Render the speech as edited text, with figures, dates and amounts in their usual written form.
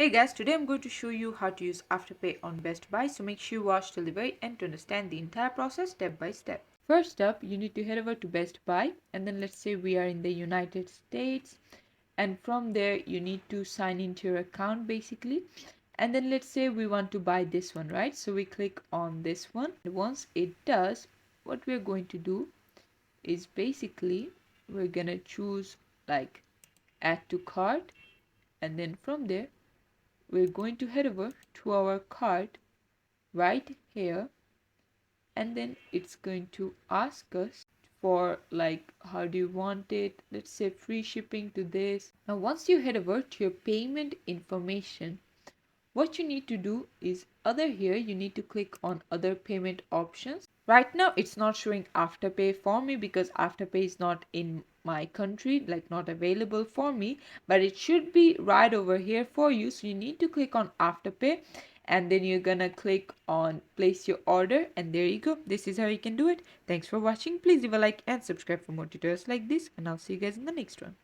Hey guys, today I'm going to show you how to use Afterpay on Best Buy, so make sure you watch till the very end to understand the entire process step by step. First up, you need to head over to Best Buy, and then let's say we are in the United States, and from there you need to sign into your account basically. And then let's say we want to buy this one, right? So we click on this one. Once it does, what we're going to do is basically we're gonna choose like add to cart, and then from there we're going to head over to our cart right here, and then it's going to ask us for like how do you want it. Let's say free shipping to this. Now once you head over to your payment information, what you need to do is other here you need to click on other payment options. Right now it's not showing Afterpay for me because Afterpay is not in my country, like not available for me, but it should be right over here for you. So you need to click on Afterpay, and then you're gonna click on place your order, and there you go. This is how you can do it. Thanks for watching. Please leave a like and subscribe for more tutorials like this, and I'll see you guys in the next one.